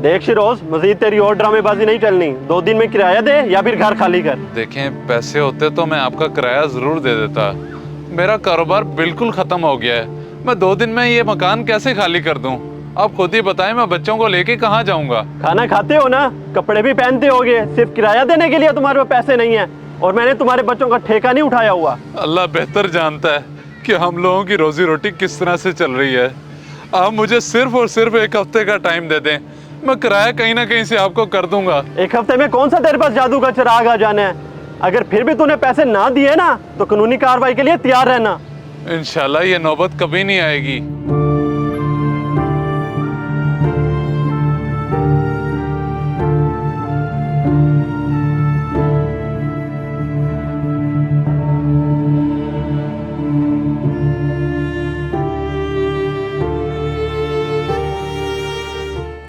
देख शिरोज, मजीद तेरी और ड्रामेबाजी नहीं चलनी। 2 दिन में किराया दे या फिर घर खाली कर। देखें, पैसे होते तो मैं आपका किराया जरूर दे देता। मेरा कारोबार बिल्कुल खत्म हो गया है। मैं 2 दिन में ये मकान कैसे खाली कर दूं? आप खुद ही बताएं, मैं बच्चों को लेके कहाँ जाऊंगा? खाना खाते हो ना, कपड़े भी पहनते होगे, सिर्फ किराया देने के लिए तुम्हारे पास पैसे नहीं है। और मैंने तुम्हारे बच्चों का ठेका नहीं उठाया हुआ। अल्लाह बेहतर जानता है कि हम लोगों की रोजी रोटी किस तरह से चल रही है। आप मुझे सिर्फ और सिर्फ 1 हफ्ते का टाइम दे दें, मैं किराया कहीं ना कहीं से आपको कर दूंगा। 1 हफ्ते में कौन सा तेरे पास जादू का चिराग आ जाना है? अगर फिर भी तूने पैसे ना दिए ना तो कानूनी कार्रवाई के लिए तैयार रहना। इंशाल्लाह ये नौबत कभी नहीं आएगी।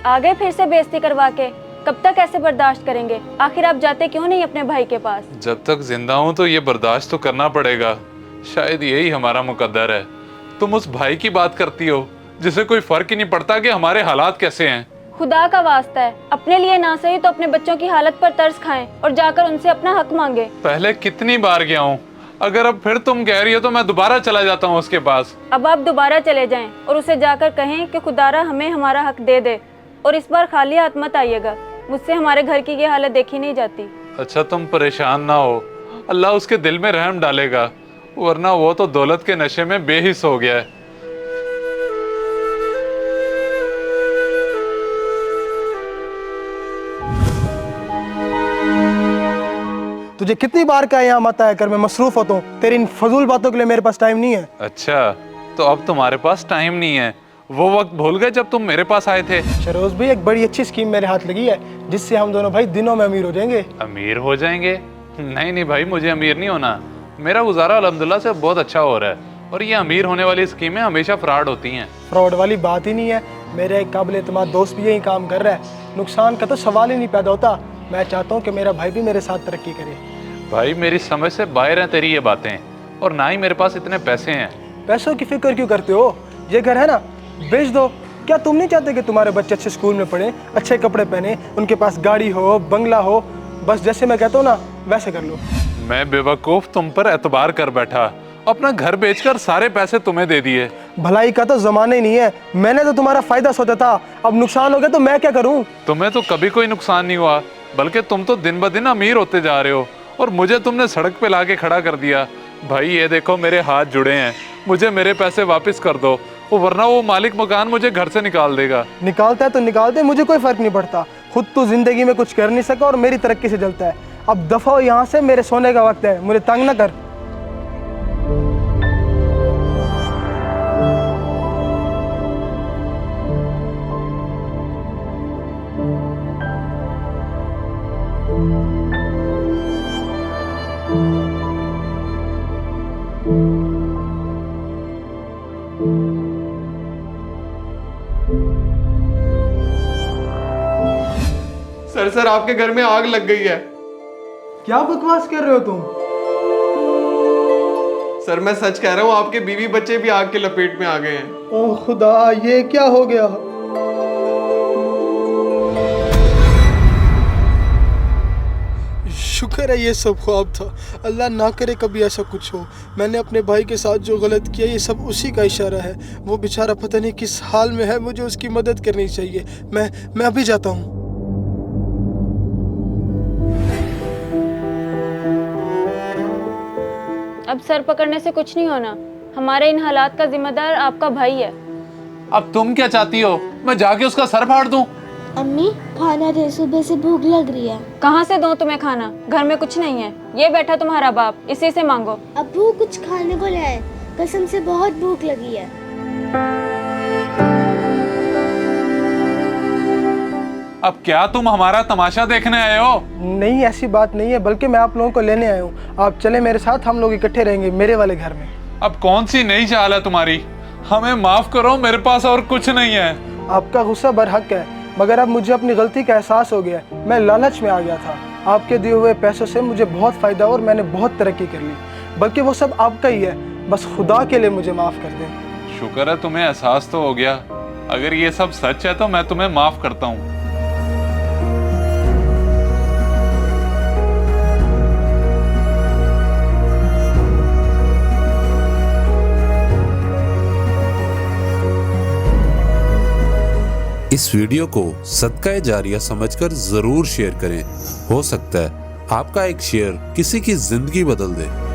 आ गए फिर से बेइज्जती करवा के। कब तक ऐसे बर्दाश्त करेंगे? आखिर आप जाते क्यों नहीं अपने भाई के पास? जब तक जिंदा हूं तो ये बर्दाश्त तो करना पड़ेगा। शायद यही हमारा मुकद्दर है। तुम उस भाई की बात करती हो जिसे कोई फर्क ही नहीं पड़ता कि हमारे हालात कैसे हैं। खुदा का वास्ता है, अपने लिए ना सही तो अपने बच्चों की हालत पर तरस खाएं और जाकर उनसे अपना हक मांगे। पहले कितनी बार गया हूँ, अगर अब फिर तुम कह रही हो तो मैं दोबारा चला जाता हूँ उसके पास। अब आप दोबारा चले जाएं और उसे जाकर कहें कि खुदारा हमें हमारा हक दे दे और इस बार खाली हाथ मत आइएगा। मुझसे हमारे घर की ये हालत देखी नहीं जाती। अच्छा, तुम परेशान ना हो, अल्लाह उसके दिल में रहम डालेगा, वरना वो तो दौलत के नशे में बेहिस हो गया है। तुझे कितनी बार का यहाँ मत आया कर, मैं मसरूफ होता हूँ। तेरी इन फजूल बातों के लिए मेरे पास टाइम नहीं है। अच्छा, तो अब तुम्हारे पास टाइम नहीं है? वो वक्त भूल गए जब तुम मेरे पास आए थे? शरोज भाई, एक बड़ी अच्छी स्कीम मेरे हाथ लगी है जिससे हम दोनों भाई दिनों में अमीर हो जाएंगे। अमीर हो जाएंगे? नहीं नहीं भाई, मुझे अमीर नहीं होना। मेरा गुजारा अल्हम्दुलिल्लाह से बहुत अच्छा हो रहा है और ये अमीर होने वाली स्कीमें हमेशा फ्रॉड होती हैं। फ्रॉड वाली बात ही नहीं है। मेरा एक काबिल एतमाद दोस्त भी यही काम कर रहा है। नुकसान का तो सवाल ही नहीं पैदा होता। मैं चाहता हूँ कि मेरा भाई भी मेरे साथ तरक्की करे। भाई, मेरी समझ से बाहर हैं तेरी ये बातें, और ना ही मेरे पास इतने पैसे हैं। पैसों की फिक्र क्यों करते हो? ये घर है ना, बेच दो। क्या तुम नहीं चाहते कि तुम्हारे बच्चे अच्छे स्कूल में पढ़े, अच्छे कपड़े पहने, उनके पास गाड़ी हो, बंगला हो? बस जैसे मैं कहता हूँ ना वैसे कर लो। मैं बेवकूफ़ तुम पर एतबार कर बैठा, अपना घर बेचकर सारे पैसे तुम्हें दे दिए। भलाई का तो जमाना ही नहीं है। मैंने तो तुम्हारा फायदा सोचा था, अब नुकसान हो गया तो मैं क्या करूँ? तुम्हें तो कभी कोई नुकसान नहीं हुआ, बल्कि तुम तो दिन ब दिन अमीर होते जा रहे हो और मुझे तुमने सड़क पे लाके खड़ा कर दिया। भाई ये देखो, मेरे हाथ जुड़े हैं, मुझे मेरे पैसे वापस कर दो, वरना वो मालिक मकान मुझे घर से निकाल देगा। निकालता है तो निकाल दे, मुझे कोई फर्क नहीं पड़ता। खुद तो जिंदगी में कुछ कर नहीं सका और मेरी तरक्की से जलता है। अब दफा हो यहाँ से, मेरे सोने का वक्त है, मुझे तंग ना कर। सर आपके घर में आग लग गई है। क्या बकवास कर रहे हो तुम? सर मैं सच कह रहा हूँ, आपके बीवी बच्चे भी आग की लपेट में आ गए हैं। ओह खुदा, ये क्या हो गया? शुक्र है ये सब ख्वाब था। अल्लाह ना करे कभी ऐसा कुछ हो। मैंने अपने भाई के साथ जो गलत किया ये सब उसी का इशारा है। वो बेचारा पता नहीं किस हाल में है, मुझे उसकी मदद करनी चाहिए। मैं अभी जाता हूँ। अब सर पकड़ने से कुछ नहीं होना। हमारे इन हालात का जिम्मेदार आपका भाई है। अब तुम क्या चाहती हो, मैं जाके उसका सर फाड़ दूं? अम्मी खाना दे, सुबह से भूख लग रही है। कहाँ से दूं तुम्हें खाना? घर में कुछ नहीं है। ये बैठा तुम्हारा बाप, इसी से मांगो। अब्बू कुछ खाने को लाए, कसम से बहुत भूख लगी है। अब क्या तुम हमारा तमाशा देखने आए हो? नहीं, ऐसी बात नहीं है, बल्कि मैं आप लोगों को लेने आया हूँ। आप चले मेरे साथ, हम लोग इकट्ठे रहेंगे मेरे वाले घर में। अब कौन सी नई चाल है तुम्हारी? हमें माफ करो, मेरे पास और कुछ नहीं है। आपका गुस्सा बरहक है, मगर अब मुझे अपनी गलती का एहसास हो गया। मैं लालच में आ गया था। आपके दिए हुए पैसों से मुझे बहुत फ़ायदा और मैंने बहुत तरक्की कर ली, बल्कि वो सब आपका ही है। बस खुदा के लिए मुझे माफ़ कर दें। शुक्र है तुम्हें एहसास तो हो गया। अगर ये सब सच है तो मैं तुम्हें माफ करता हूँ। इस वीडियो को सदका जारिया समझकर जरूर शेयर करें। हो सकता है आपका एक शेयर किसी की जिंदगी बदल दे।